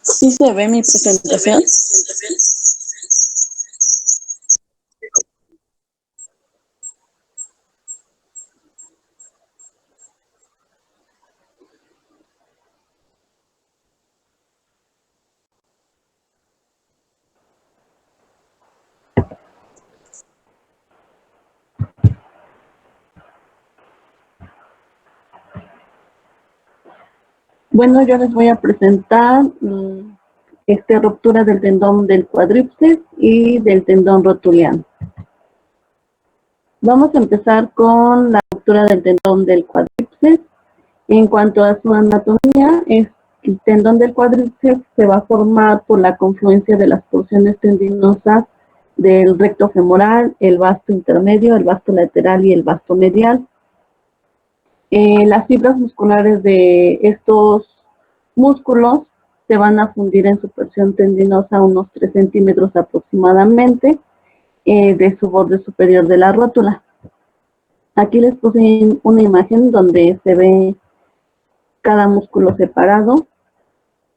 Sí se ve mi presentación. Bueno, yo les voy a presentar ruptura del tendón del cuádriceps y del tendón rotuliano. Vamos a empezar con la ruptura del tendón del cuádriceps. En cuanto a su anatomía, el tendón del cuádriceps se va a formar por la confluencia de las porciones tendinosas del recto femoral, el vasto intermedio, el vasto lateral y el vasto medial. Las fibras musculares de estos músculos se van a fundir en su porción tendinosa unos 3 centímetros aproximadamente de su borde superior de la rótula. Aquí les puse una imagen donde se ve cada músculo separado.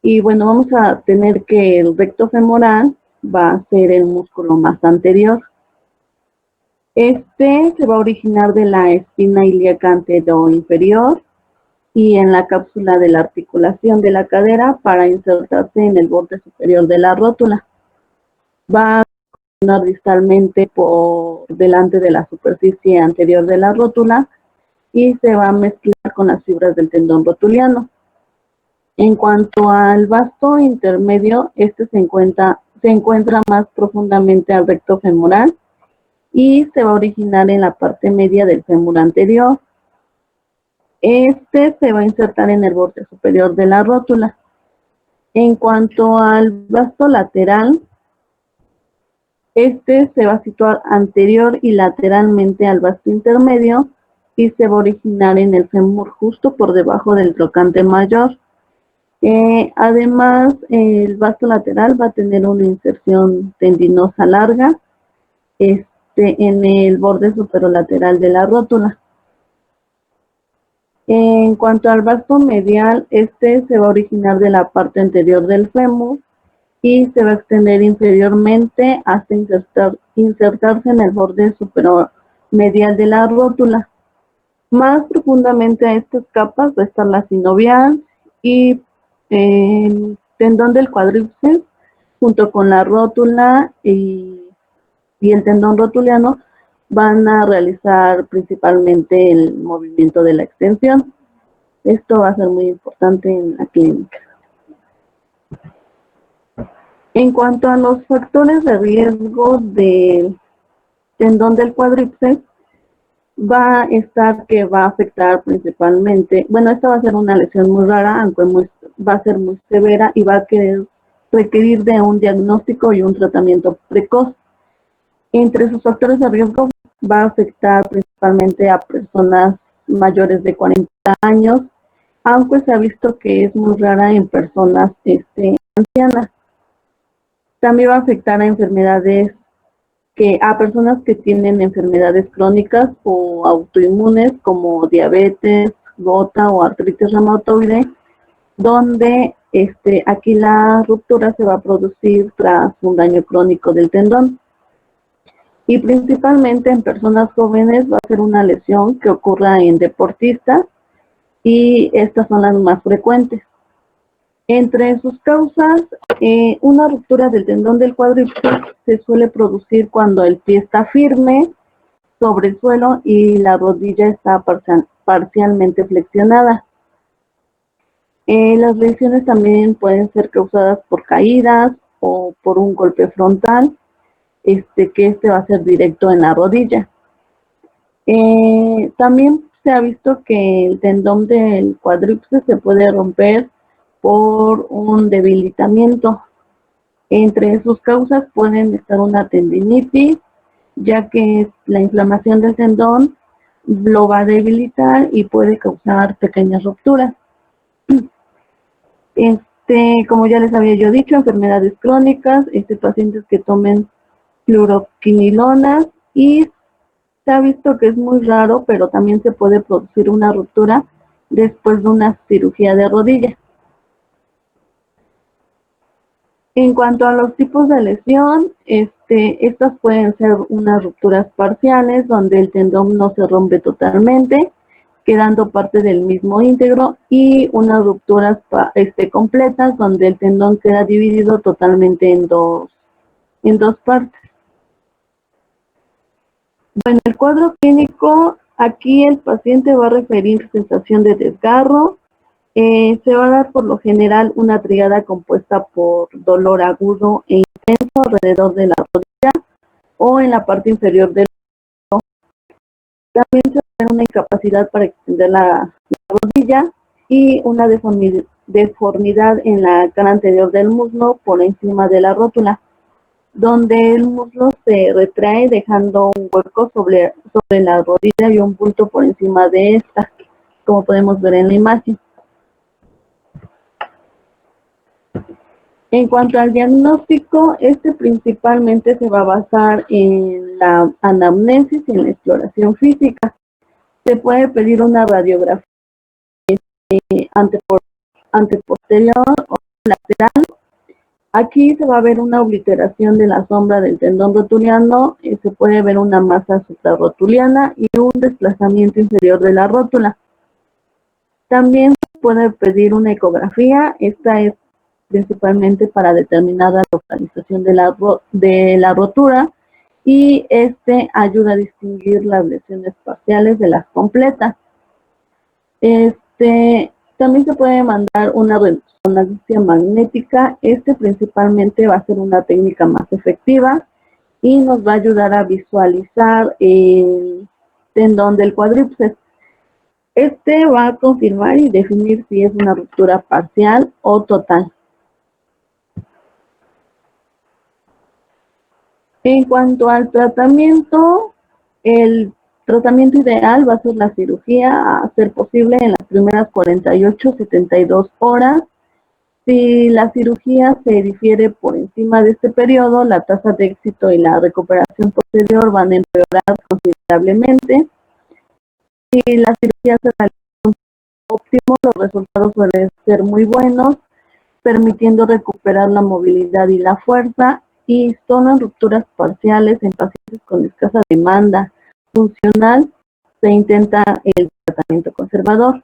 Y bueno, vamos a tener que el recto femoral va a ser el músculo más anterior. Este se va a originar de la espina ilíaca anteroinferior y en la cápsula de la articulación de la cadera para insertarse en el borde superior de la rótula. Va a funcionar distalmente por delante de la superficie anterior de la rótula y se va a mezclar con las fibras del tendón rotuliano. En cuanto al vasto intermedio, este se encuentra más profundamente al recto femoral y se va a originar en la parte media del fémur anterior. Este se va a insertar en el borde superior de la rótula. En cuanto al vasto lateral, este se va a situar anterior y lateralmente al vasto intermedio y se va a originar en el fémur justo por debajo del trocánter mayor. Además, el vasto lateral va a tener una inserción tendinosa larga en el borde superolateral de la rótula. En cuanto al vasto medial, este se va a originar de la parte anterior del fémur y se va a extender inferiormente hasta insertarse en el borde superomedial de la rótula. Más profundamente a estas capas va a estar la sinovial y el tendón del cuádriceps junto con la rótula y el tendón rotuliano van a realizar principalmente el movimiento de la extensión. Esto va a ser muy importante en la clínica. En cuanto a los factores de riesgo del tendón del cuádriceps, va a estar que va a afectar principalmente, bueno, esta va a ser una lesión muy rara, aunque va a ser muy severa y va a requerir de un diagnóstico y un tratamiento precoz. Entre sus factores de riesgo va a afectar principalmente a personas mayores de 40 años, aunque se ha visto que es muy rara en personas ancianas. También va a afectar a personas que tienen enfermedades crónicas o autoinmunes como diabetes, gota o artritis reumatoide, donde aquí la ruptura se va a producir tras un daño crónico del tendón. Y principalmente en personas jóvenes va a ser una lesión que ocurra en deportistas y estas son las más frecuentes. Entre sus causas, una ruptura del tendón del cuádriceps se suele producir cuando el pie está firme sobre el suelo y la rodilla está parcialmente flexionada. Las lesiones también pueden ser causadas por caídas o por un golpe frontal, que va a ser directo en la rodilla. También se ha visto que el tendón del cuádriceps se puede romper por un debilitamiento. Entre sus causas pueden estar una tendinitis, ya que la inflamación del tendón lo va a debilitar y puede causar pequeñas rupturas. Como ya les había yo dicho, enfermedades crónicas, pacientes que tomen fluoroquinolonas y se ha visto que es muy raro, pero también se puede producir una ruptura después de una cirugía de rodilla. En cuanto a los tipos de lesión, estas pueden ser unas rupturas parciales donde el tendón no se rompe totalmente, quedando parte del mismo íntegro, y unas rupturas completas donde el tendón queda dividido totalmente en dos partes. Bueno, el cuadro clínico, aquí el paciente va a referir sensación de desgarro. Se va a dar por lo general una triada compuesta por dolor agudo e intenso alrededor de la rodilla o en la parte inferior del dedo. También se va a dar una incapacidad para extender la rodilla y una deformidad en la cara anterior del muslo por encima de la rótula, donde el muslo se retrae dejando un hueco sobre la rodilla y un bulto por encima de esta, como podemos ver en la imagen. En cuanto al diagnóstico, principalmente se va a basar en la anamnesis y en la exploración física. Se puede pedir una radiografía anteposterior o lateral. Aquí se va a ver una obliteración de la sombra del tendón rotuliano, se puede ver una masa suprarrotuliana y un desplazamiento inferior de la rótula. También se puede pedir una ecografía. Esta es principalmente para determinar la localización de la rotura, y ayuda a distinguir las lesiones parciales de las completas. También se puede mandar una resonancia magnética. Principalmente va a ser una técnica más efectiva y nos va a ayudar a visualizar el tendón del cuádriceps. Va a confirmar y definir si es una ruptura parcial o total. En cuanto al tratamiento, el tratamiento ideal va a ser la cirugía, a ser posible en las primeras 48-72 horas. Si la cirugía se difiere por encima de este periodo, la tasa de éxito y la recuperación posterior van a empeorar considerablemente. Si la cirugía se realiza en un tiempo óptimo, los resultados suelen ser muy buenos, permitiendo recuperar la movilidad y la fuerza, y solo en rupturas parciales en pacientes con escasa demanda funcional se intenta el tratamiento conservador.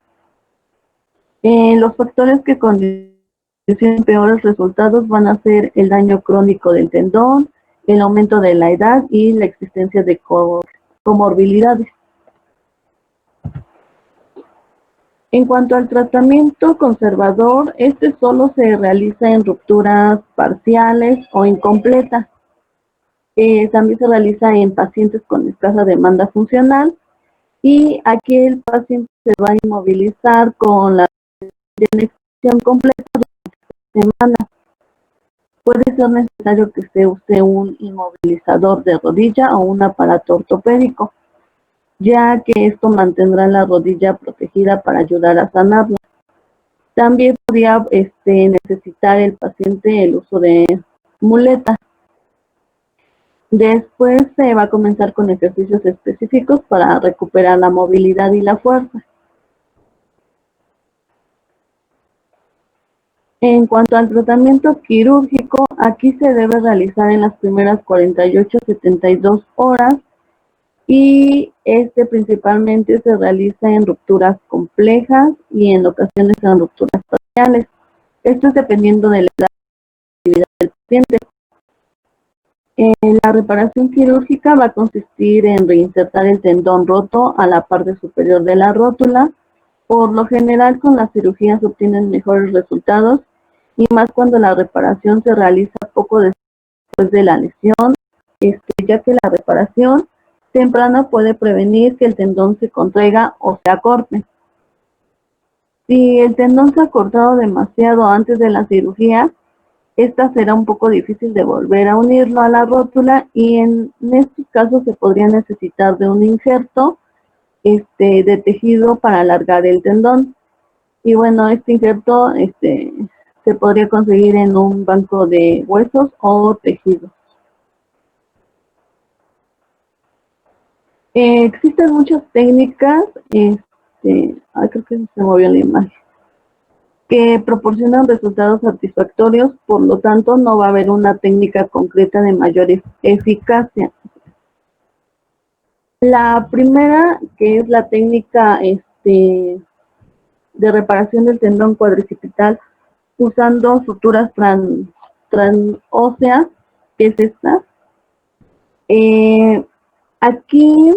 Los factores que condicionan peores resultados van a ser el daño crónico del tendón, el aumento de la edad y la existencia de comorbilidades. En cuanto al tratamiento conservador, solo se realiza en rupturas parciales o incompletas. También se realiza en pacientes con escasa demanda funcional, y aquí el paciente se va a inmovilizar con la inyección completa de semana. Puede ser necesario que se use un inmovilizador de rodilla o un aparato ortopédico, ya que esto mantendrá la rodilla protegida para ayudar a sanarla. También podría necesitar el paciente el uso de muletas. Después se va a comenzar con ejercicios específicos para recuperar la movilidad y la fuerza. En cuanto al tratamiento quirúrgico, aquí se debe realizar en las primeras 48-72 horas, y principalmente se realiza en rupturas complejas y en ocasiones en rupturas parciales. Esto es dependiendo de la edad y actividad del paciente. La reparación quirúrgica va a consistir en reinsertar el tendón roto a la parte superior de la rótula. Por lo general, con las cirugías se obtienen mejores resultados, y más cuando la reparación se realiza poco después de la lesión, ya que la reparación temprana puede prevenir que el tendón se contraiga o se acorte. Si el tendón se ha cortado demasiado antes de la cirugía, esta será un poco difícil de volver a unirlo a la rótula, y en estos casos se podría necesitar de un injerto de tejido para alargar el tendón. Y bueno, este injerto se podría conseguir en un banco de huesos o tejidos. Existen muchas técnicas, creo que se movió la imagen, que proporcionan resultados satisfactorios, por lo tanto no va a haber una técnica concreta de mayor eficacia. La primera, que es la técnica de reparación del tendón cuadricipital usando suturas tranóseas, que es esta. Aquí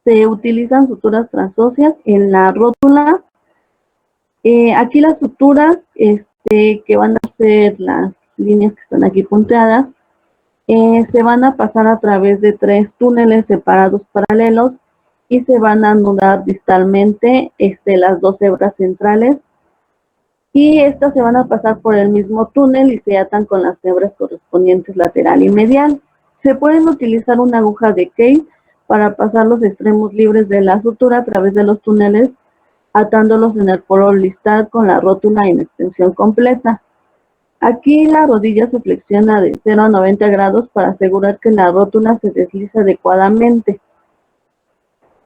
se utilizan suturas transóseas en la rótula. Aquí las suturas que van a ser las líneas que están aquí punteadas, se van a pasar a través de 3 túneles separados paralelos y se van a anudar distalmente las 2 hebras centrales, y estas se van a pasar por el mismo túnel y se atan con las hebras correspondientes lateral y medial. Se pueden utilizar una aguja de Kate para pasar los extremos libres de la sutura a través de los túneles, atándolos en el polo listal con la rótula en extensión completa. Aquí la rodilla se flexiona de 0 a 90 grados para asegurar que la rótula se desliza adecuadamente.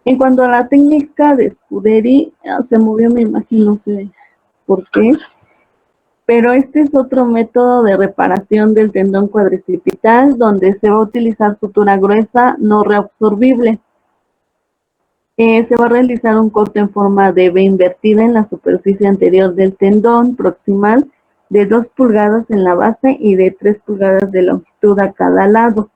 En cuanto a la técnica de Scuderi, se movió, me imagino, no sé por qué, pero este es otro método de reparación del tendón cuadricipital donde se va a utilizar sutura gruesa no reabsorbible. Se va a realizar un corte en forma de V invertida en la superficie anterior del tendón proximal de 2 pulgadas en la base y de 3 pulgadas de longitud a cada lado.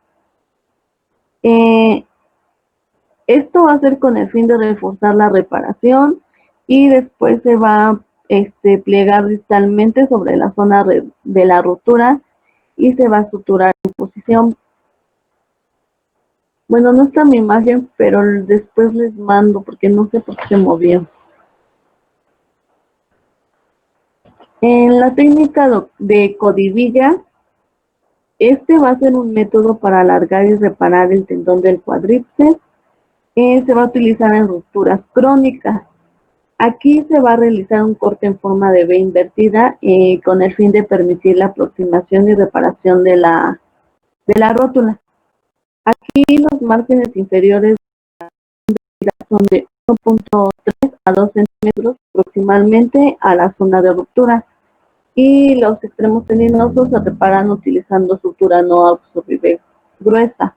Esto va a ser con el fin de reforzar la reparación, y después se va a plegar distalmente sobre la zona de la rotura y se va a suturar en posición. Bueno, no está mi imagen, pero después les mando porque no sé por qué se movió. En la técnica de Codivilla, va a ser un método para alargar y reparar el tendón del cuádriceps. Se va a utilizar en rupturas crónicas. Aquí se va a realizar un corte en forma de V invertida con el fin de permitir la aproximación y reparación de la rótula. Aquí los márgenes inferiores son de 1.3 a 2 centímetros aproximadamente a la zona de ruptura, y los extremos tendinosos se reparan utilizando sutura no absorbible gruesa.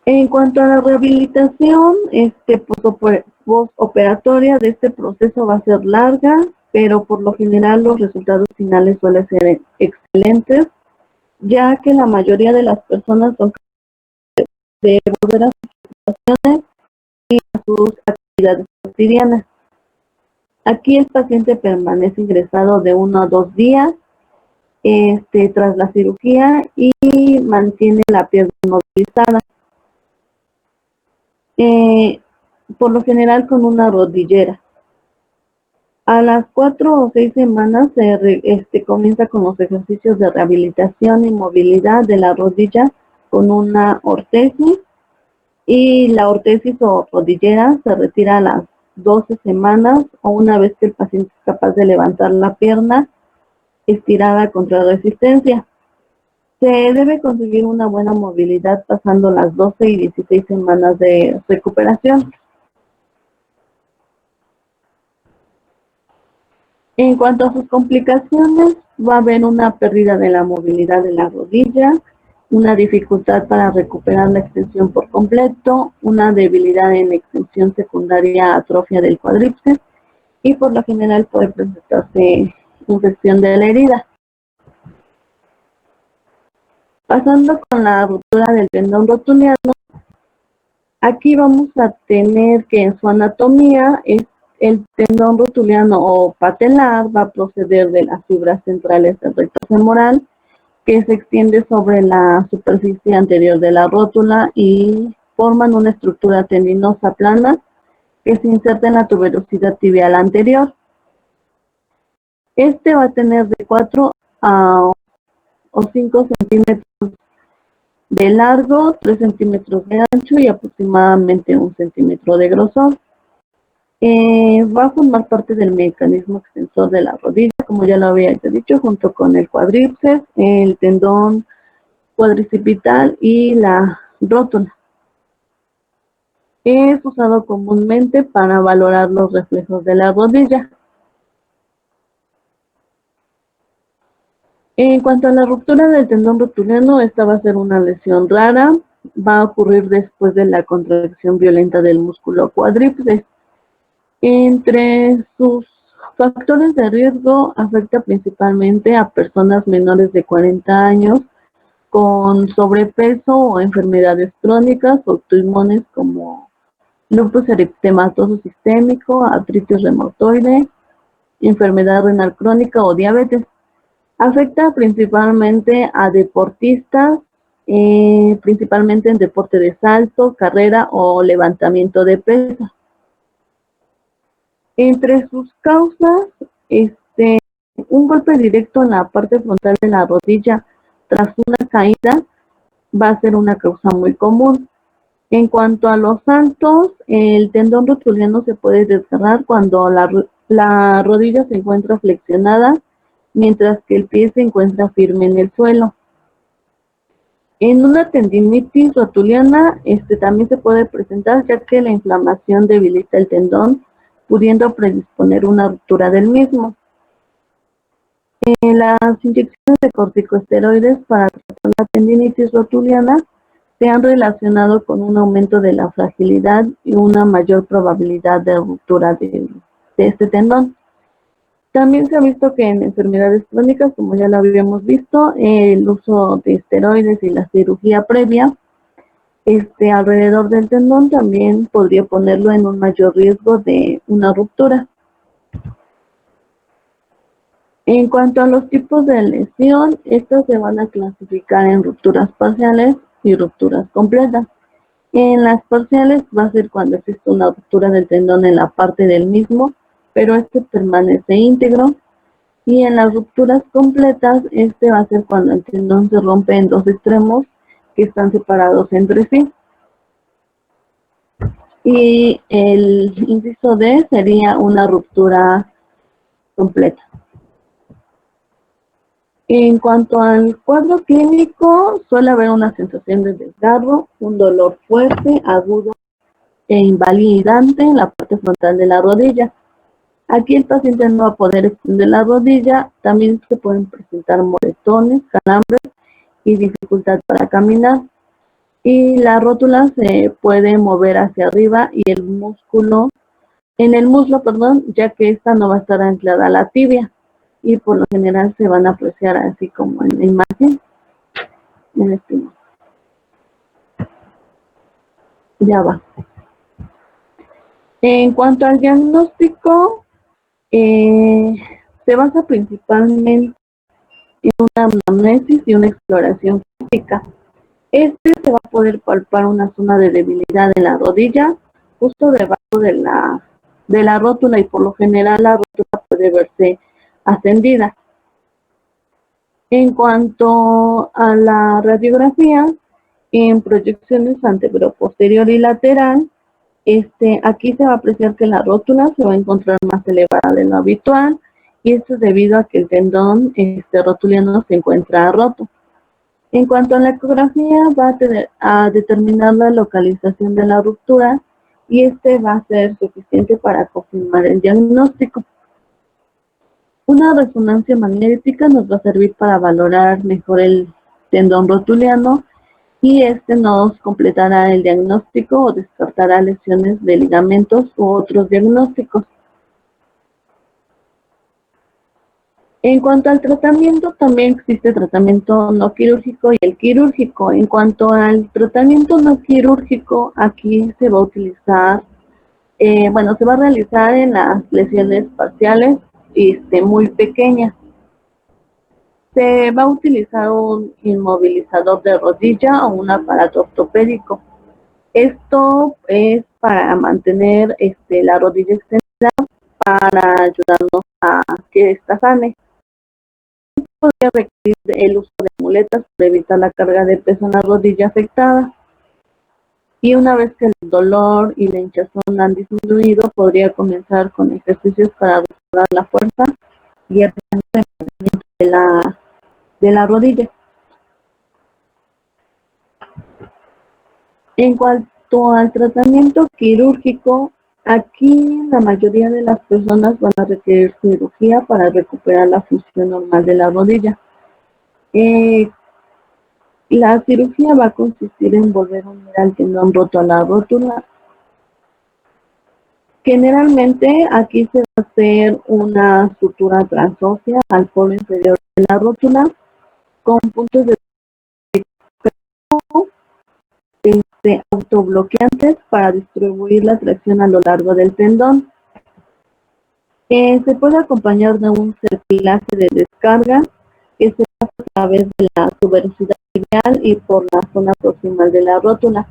En cuanto a la rehabilitación postoperatoria de este proceso va a ser larga, pero por lo general los resultados finales suelen ser excelentes, ya que la mayoría de las personas son capaces de volver a sus situaciones y a sus actividades cotidianas. Aquí el paciente permanece ingresado de 1 a 2 días tras la cirugía y mantiene la pierna inmovilizada. Por lo general con una rodillera. A las 4 o 6 semanas se comienza con los ejercicios de rehabilitación y movilidad de la rodilla con una ortesis, y la ortesis o rodillera se retira a las 12 semanas o una vez que el paciente es capaz de levantar la pierna estirada contra resistencia. Se debe conseguir una buena movilidad pasando las 12 y 16 semanas de recuperación. En cuanto a sus complicaciones, va a haber una pérdida de la movilidad de la rodilla, una dificultad para recuperar la extensión por completo, una debilidad en extensión secundaria a atrofia del cuádriceps, y por lo general puede presentarse infección de la herida. Pasando con la ruptura del tendón rotuliano, aquí vamos a tener que en su anatomía el tendón rotuliano o patelar va a proceder de las fibras centrales del recto femoral, que se extiende sobre la superficie anterior de la rótula y forman una estructura tendinosa plana que se inserta en la tuberosidad tibial anterior. Va a tener de 4 o 5 centímetros de largo, 3 centímetros de ancho y aproximadamente 1 centímetro de grosor. Va a formar parte del mecanismo extensor de la rodilla, como ya lo había dicho, junto con el cuádriceps, el tendón cuadricipital y la rótula. Es usado comúnmente para valorar los reflejos de la rodilla. En cuanto a la ruptura del tendón rotuliano, esta va a ser una lesión rara, va a ocurrir después de la contracción violenta del músculo cuádriceps. Entre sus factores de riesgo, afecta principalmente a personas menores de 40 años con sobrepeso o enfermedades crónicas o autoinmunes como lupus eritematoso sistémico, artritis reumatoide, enfermedad renal crónica o diabetes. Afecta principalmente a deportistas, principalmente en deporte de salto, carrera o levantamiento de pesas. Entre sus causas, un golpe directo en la parte frontal de la rodilla tras una caída va a ser una causa muy común. En cuanto a los saltos, el tendón rotuliano se puede desgarrar cuando la rodilla se encuentra flexionada, mientras que el pie se encuentra firme en el suelo. En una tendinitis rotuliana, también se puede presentar, ya que la inflamación debilita el tendón, pudiendo predisponer una ruptura del mismo. Las inyecciones de corticosteroides para tratar la tendinitis rotuliana se han relacionado con un aumento de la fragilidad y una mayor probabilidad de ruptura de este tendón. También se ha visto que en enfermedades crónicas, como ya lo habíamos visto, el uso de esteroides y la cirugía previa alrededor del tendón también podría ponerlo en un mayor riesgo de una ruptura. En cuanto a los tipos de lesión, estos se van a clasificar en rupturas parciales y rupturas completas. En las parciales va a ser cuando existe una ruptura del tendón en la parte del mismo, pero permanece íntegro. Y en las rupturas completas, va a ser cuando el tendón se rompe en dos extremos que están separados entre sí. Y el inciso D sería una ruptura completa. En cuanto al cuadro clínico, suele haber una sensación de desgarro, un dolor fuerte, agudo e invalidante en la parte frontal de la rodilla. Aquí el paciente no va a poder extender la rodilla, también se pueden presentar moretones, calambres y dificultad para caminar. Y la rótula se puede mover hacia arriba y el muslo, ya que esta no va a estar anclada a la tibia. Y por lo general se van a apreciar así como en la imagen. Ya va. En cuanto al diagnóstico, se basa principalmente en una anamnesis y una exploración física. Se va a poder palpar una zona de debilidad en la rodilla, justo debajo de la rótula, y por lo general la rótula puede verse ascendida. En cuanto a la radiografía, en proyecciones antero, posterior y lateral, aquí se va a apreciar que la rótula se va a encontrar más elevada de lo habitual, y esto es debido a que el tendón rotuliano se encuentra roto. En cuanto a la ecografía, va a determinar la localización de la ruptura, y va a ser suficiente para confirmar el diagnóstico. Una resonancia magnética nos va a servir para valorar mejor el tendón rotuliano, y nos completará el diagnóstico o descartará lesiones de ligamentos u otros diagnósticos. En cuanto al tratamiento, también existe tratamiento no quirúrgico y el quirúrgico. En cuanto al tratamiento no quirúrgico, aquí se va a utilizar, se va a realizar en las lesiones parciales muy pequeñas. Se va a utilizar un inmovilizador de rodilla o un aparato ortopédico. Esto es para mantener la rodilla extendida, para ayudarnos a que esta sane. Podría requerir el uso de muletas para evitar la carga de peso en la rodilla afectada. Y una vez que el dolor y la hinchazón han disminuido, podría comenzar con ejercicios para restaurar la fuerza y el rendimiento de la rodilla. cuanto al tratamiento quirúrgico, aquí la mayoría de las personas van a requerir cirugía para recuperar la función normal de la rodilla. La cirugía va a consistir en volver a unir al tendón roto a la rótula. Generalmente aquí se va a hacer una sutura transósea al polo inferior de la rótula con puntos de autobloqueantes para distribuir la tracción a lo largo del tendón. Se puede acompañar de un cerclaje de descarga que se hace a través de la tuberosidad tibial y por la zona proximal de la rótula,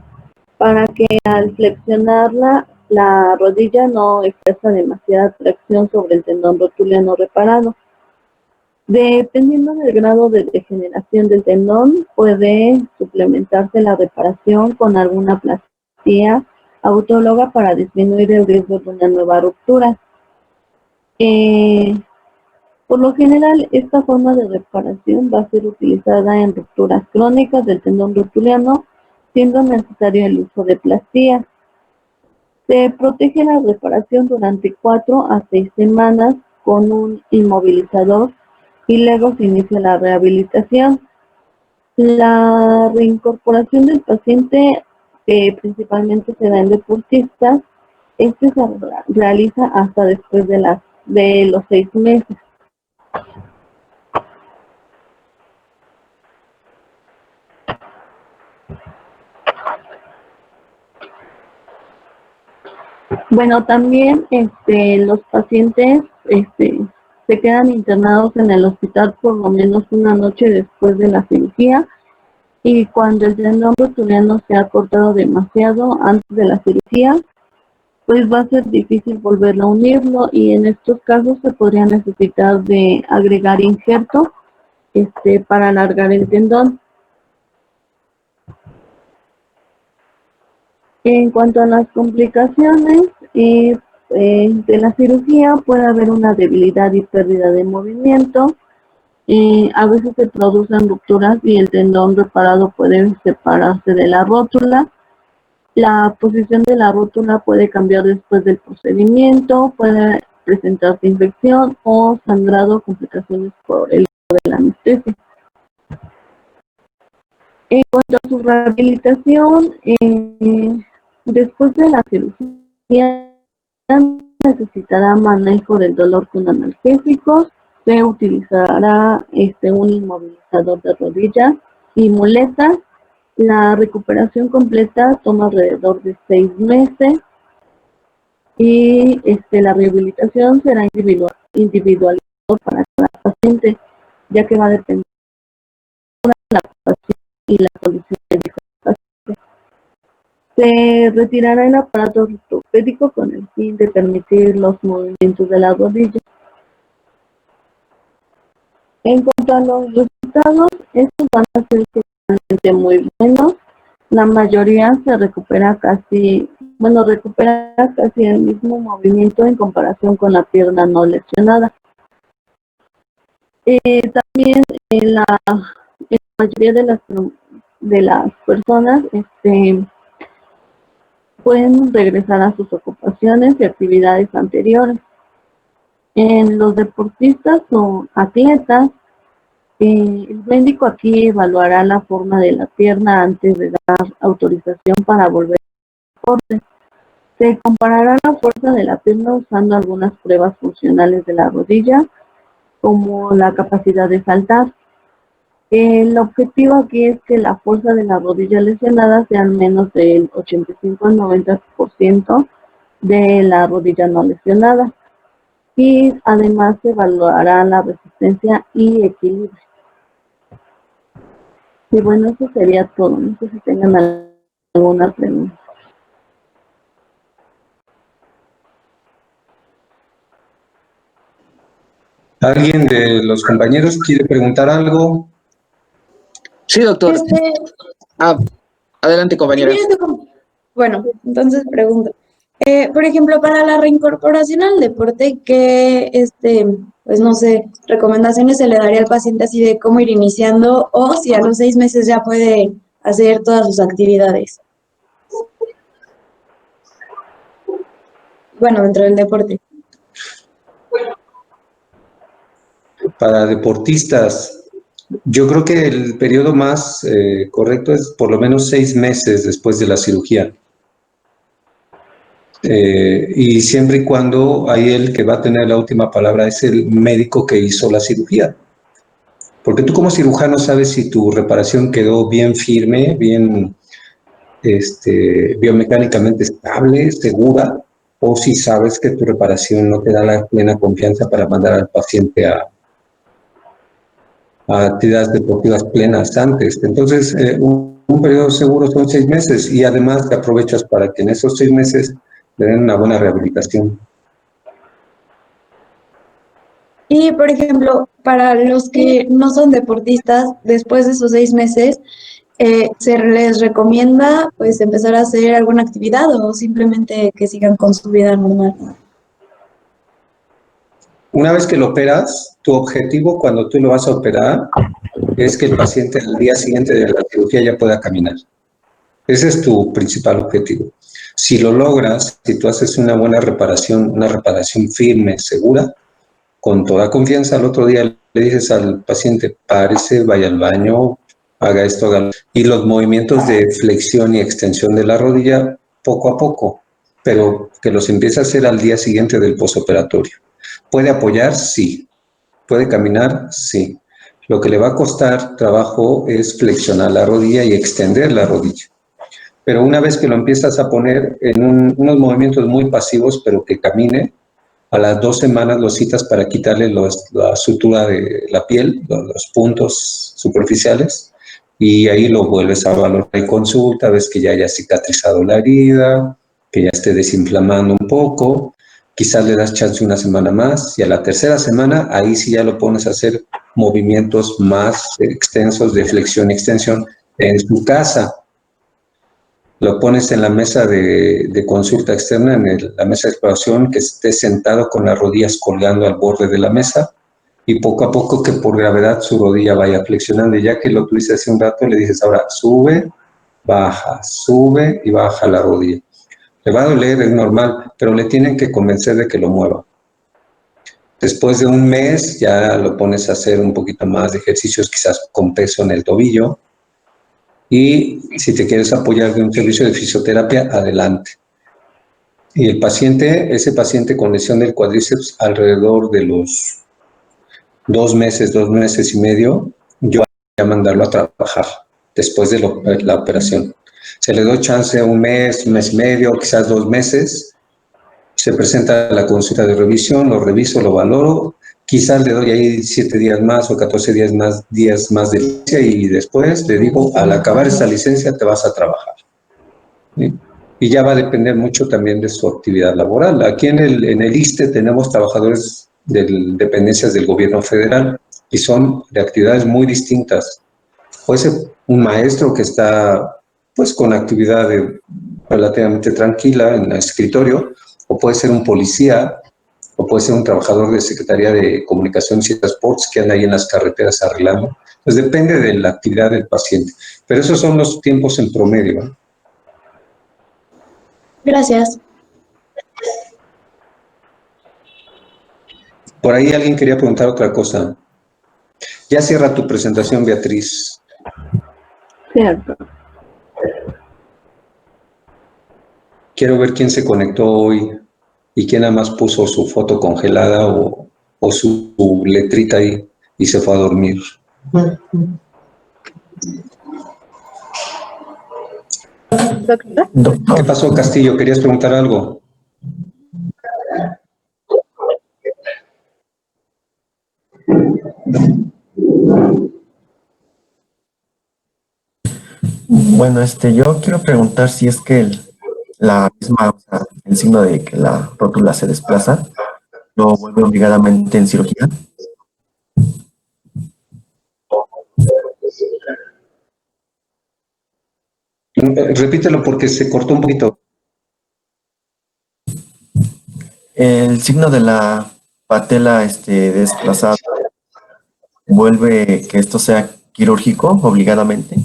para que al flexionarla la rodilla no ejerza demasiada tracción sobre el tendón rotuliano reparado. Dependiendo del grado de degeneración del tendón, puede suplementarse la reparación con alguna plastía autóloga para disminuir el riesgo de una nueva ruptura. Por lo general, esta forma de reparación va a ser utilizada en rupturas crónicas del tendón rotuliano, siendo necesario el uso de plastía. Se protege la reparación durante 4 a 6 semanas con un inmovilizador y luego se inicia la rehabilitación. La reincorporación del paciente, que principalmente se da en deportistas, se realiza hasta después de los 6 meses. Bueno, también los pacientes se quedan internados en el hospital por lo menos una noche después de la cirugía, y cuando el tendón rotuliano se ha cortado demasiado antes de la cirugía, pues va a ser difícil volverlo a unirlo, y en estos casos se podría necesitar de agregar injerto para alargar el tendón. En cuanto a las complicaciones de la cirugía, puede haber una debilidad y pérdida de movimiento. A veces se producen rupturas y el tendón reparado puede separarse de la rótula. La posición de la rótula puede cambiar después del procedimiento, puede presentarse infección o sangrado, complicaciones por el uso de la anestesia. En cuanto a su rehabilitación, después de la cirugía necesitará manejo del dolor con analgésicos, se utilizará un inmovilizador de rodillas y muletas. La recuperación completa toma alrededor de 6 meses y la rehabilitación será individualizada para cada paciente, ya que va a depender de la paciente y la condición del paciente. Se retirará el aparato ortopédico con el fin de permitir los movimientos de la rodilla. En cuanto a los resultados, estos van a ser totalmente muy buenos. La mayoría se recupera casi el mismo movimiento en comparación con la pierna no lesionada. También la mayoría de las personas pueden regresar a sus ocupaciones y actividades anteriores. En los deportistas o atletas, el médico aquí evaluará la forma de la pierna antes de dar autorización para volver al deporte. Se comparará la fuerza de la pierna usando algunas pruebas funcionales de la rodilla, como la capacidad de saltar. El objetivo aquí es que la fuerza de la rodilla lesionada sea menos del 85 al 90% de la rodilla no lesionada. Y además se evaluará la resistencia y equilibrio. Y bueno, eso sería todo. No sé si tengan alguna pregunta. ¿Alguien de los compañeros quiere preguntar algo? Sí, doctor. Adelante, compañera. Bueno, entonces pregunto. Por ejemplo, para la reincorporación al deporte, ¿qué, pues no sé, recomendaciones se le daría al paciente así de cómo ir iniciando, o si a los 6 meses ya puede hacer todas sus actividades? bueno, dentro del deporte. Para deportistas, yo creo que el periodo más correcto es por lo menos 6 meses después de la cirugía. Y siempre y cuando ahí el que va a tener la última palabra es el médico que hizo la cirugía. Porque tú como cirujano sabes si tu reparación quedó bien firme, bien biomecánicamente estable, segura, o si sabes que tu reparación no te da la plena confianza para mandar al paciente a actividades deportivas plenas antes. Entonces, un periodo seguro son 6 meses y además te aprovechas para que en esos 6 meses le den una buena rehabilitación. Y, por ejemplo, para los que no son deportistas, después de esos 6 meses, ¿se les recomienda pues empezar a hacer alguna actividad o simplemente que sigan con su vida normal? Una vez que lo operas, tu objetivo cuando tú lo vas a operar es que el paciente al día siguiente de la cirugía ya pueda caminar. Ese es tu principal objetivo. Si lo logras, si tú haces una buena reparación, una reparación firme, segura, con toda confianza, al otro día le dices al paciente, párese, vaya al baño, haga esto, haga lo. Y los movimientos de flexión y extensión de la rodilla, poco a poco, pero que los empiece a hacer al día siguiente del posoperatorio. ¿Puede apoyar? Sí. ¿Puede caminar? Sí. Lo que le va a costar trabajo es flexionar la rodilla y extender la rodilla. Pero una vez que lo empiezas a poner en unos movimientos muy pasivos, pero que camine, a las 2 semanas lo citas para quitarle la sutura de la piel, los puntos superficiales, y ahí lo vuelves a valorar en consulta, ves que ya haya cicatrizado la herida, que ya esté desinflamando un poco, quizás le das chance una semana más, y a la tercera semana, ahí sí ya lo pones a hacer movimientos más extensos de flexión y extensión en su casa. Lo pones en la mesa de consulta externa, en la mesa de exploración, que esté sentado con las rodillas colgando al borde de la mesa y poco a poco que por gravedad su rodilla vaya flexionando. Y ya que lo tuviste hace un rato, le dices ahora sube y baja la rodilla. Le va a doler, es normal, pero le tienen que convencer de que lo mueva. Después de un mes ya lo pones a hacer un poquito más de ejercicios, quizás con peso en el tobillo. Y si te quieres apoyar de un servicio de fisioterapia, adelante. Y ese paciente con lesión del cuádriceps, alrededor de los 2 meses y medio, yo voy a mandarlo a trabajar después de la operación. Se le doy chance un mes y medio, quizás 2 meses. Se presenta la consulta de revisión, lo reviso, lo valoro. Quizás le doy ahí 7 días más o 14 días más de licencia y después le digo, al acabar esta licencia te vas a trabajar. ¿Sí? Y ya va a depender mucho también de su actividad laboral. Aquí en el ISSSTE tenemos trabajadores de dependencias del gobierno federal y son de actividades muy distintas. Puede ser un maestro que está pues con actividad relativamente tranquila en el escritorio, o puede ser un policía, o puede ser un trabajador de Secretaría de Comunicaciones y Transportes que anda ahí en las carreteras arreglando. Pues depende de la actividad del paciente. Pero esos son los tiempos en promedio, ¿eh? Gracias. Por ahí alguien quería preguntar otra cosa. Ya cierra tu presentación, Beatriz. Cierto. Quiero ver quién se conectó hoy y quién nada más puso su foto congelada o su letrita ahí y se fue a dormir. ¿Qué pasó, Castillo? ¿Querías preguntar algo? Bueno, yo quiero preguntar si es que la misma, o sea, el signo de que la rótula se desplaza, lo vuelve obligadamente en cirugía. Repítelo porque se cortó un poquito. El signo de la patela desplazada, ¿vuelve que esto sea quirúrgico obligadamente?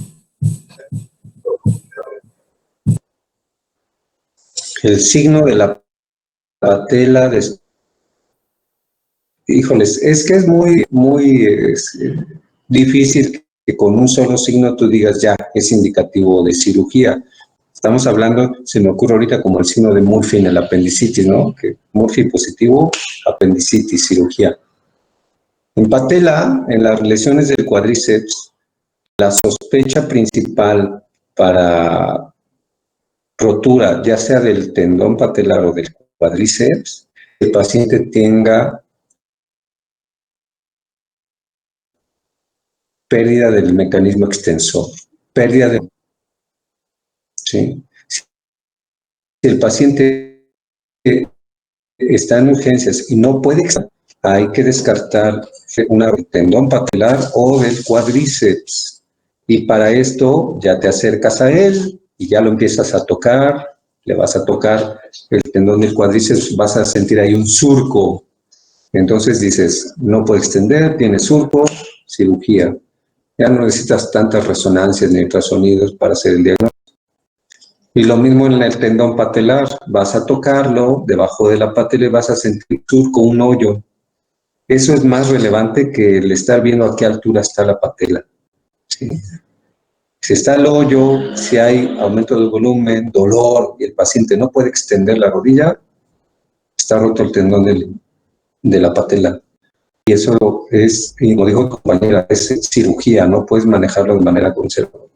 El signo de la patela, híjoles, es que es muy difícil que con un solo signo tú digas ya, es indicativo de cirugía. Estamos hablando, se me ocurre ahorita como el signo de Murphy en el apendicitis, ¿no? Que Murphy positivo, apendicitis, cirugía. En patela, en las lesiones del cuádriceps, la sospecha principal para rotura, ya sea del tendón patelar o del cuádriceps, el paciente tenga pérdida del mecanismo extensor, pérdida de... ¿sí? Si el paciente está en urgencias y no puede, hay que descartar un tendón patelar o del cuádriceps. Y para esto ya te acercas a él y ya lo empiezas a tocar, le vas a tocar el tendón del cuádriceps, vas a sentir ahí un surco. Entonces dices, no puede extender, tiene surco, cirugía. Ya no necesitas tantas resonancias ni ultrasonidos para hacer el diagnóstico. Y lo mismo en el tendón patelar, vas a tocarlo, debajo de la patela y vas a sentir un surco, un hoyo. Eso es más relevante que el estar viendo a qué altura está la patela. ¿Sí? Si está el hoyo, si hay aumento de volumen, dolor y el paciente no puede extender la rodilla, está roto el tendón de la patela. Y eso es, y como dijo tu compañera, es cirugía, no puedes manejarlo de manera conservadora.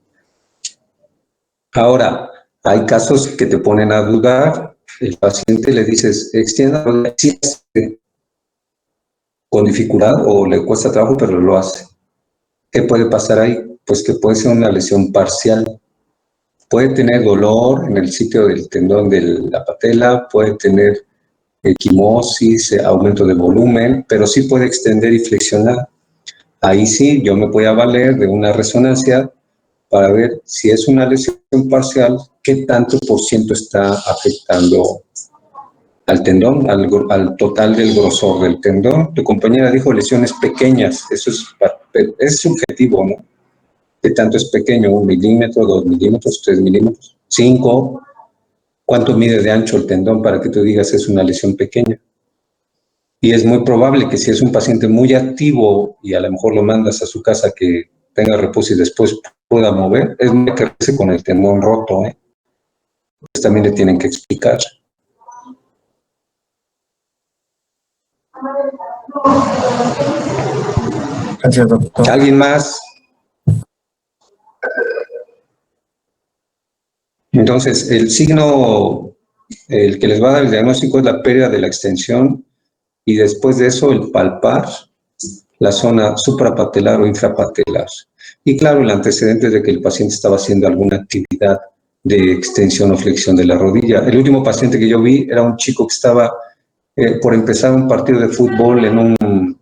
Ahora, hay casos que te ponen a dudar, el paciente le dices, extienda la rodilla, sí, con dificultad o le cuesta trabajo, pero lo hace. ¿Qué puede pasar ahí? Pues que puede ser una lesión parcial. Puede tener dolor en el sitio del tendón de la patela, puede tener equimosis, aumento de volumen, pero sí puede extender y flexionar. Ahí sí, yo me voy a valer de una resonancia para ver si es una lesión parcial, qué tanto por ciento está afectando al tendón, al total del grosor del tendón. Tu compañera dijo lesiones pequeñas, eso es subjetivo, ¿no? ¿Qué tanto es pequeño? ¿1 milímetro, 2 milímetros, 3 milímetros, 5? ¿Cuánto mide de ancho el tendón para que tú digas es una lesión pequeña? Y es muy probable que si es un paciente muy activo y a lo mejor lo mandas a su casa que tenga reposo y después pueda mover, es muy que regrese con el tendón roto, ¿eh? Pues también le tienen que explicar. Gracias, doctor. ¿Alguien más? Entonces, el signo, el que les va a dar el diagnóstico es la pérdida de la extensión y después de eso el palpar la zona suprapatelar o infrapatelar. Y claro, el antecedente de que el paciente estaba haciendo alguna actividad de extensión o flexión de la rodilla. El último paciente que yo vi era un chico que estaba por empezar un partido de fútbol en un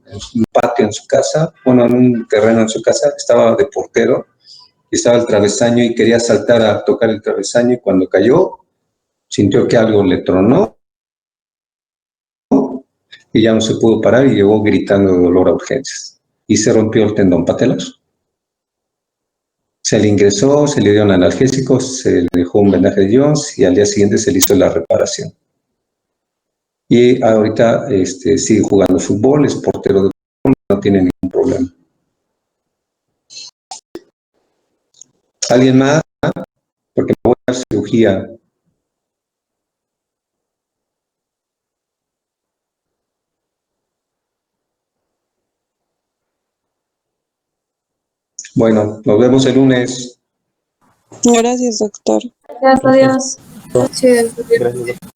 patio en su casa, bueno, en un terreno en su casa, estaba de portero y estaba el travesaño y quería saltar a tocar el travesaño y cuando cayó sintió que algo le tronó y ya no se pudo parar y llegó gritando de dolor a urgencias y se rompió el tendón patelar. Se le ingresó, se le dieron analgésicos, se le dejó un vendaje de Jones y al día siguiente se le hizo la reparación. Y ahorita sigue jugando fútbol, es portero de fútbol, no tiene ningún problema. ¿Alguien más? Porque me voy a dar cirugía. Bueno, nos vemos el lunes. Gracias, doctor. Gracias a Dios. Sí, Gracias, doctor.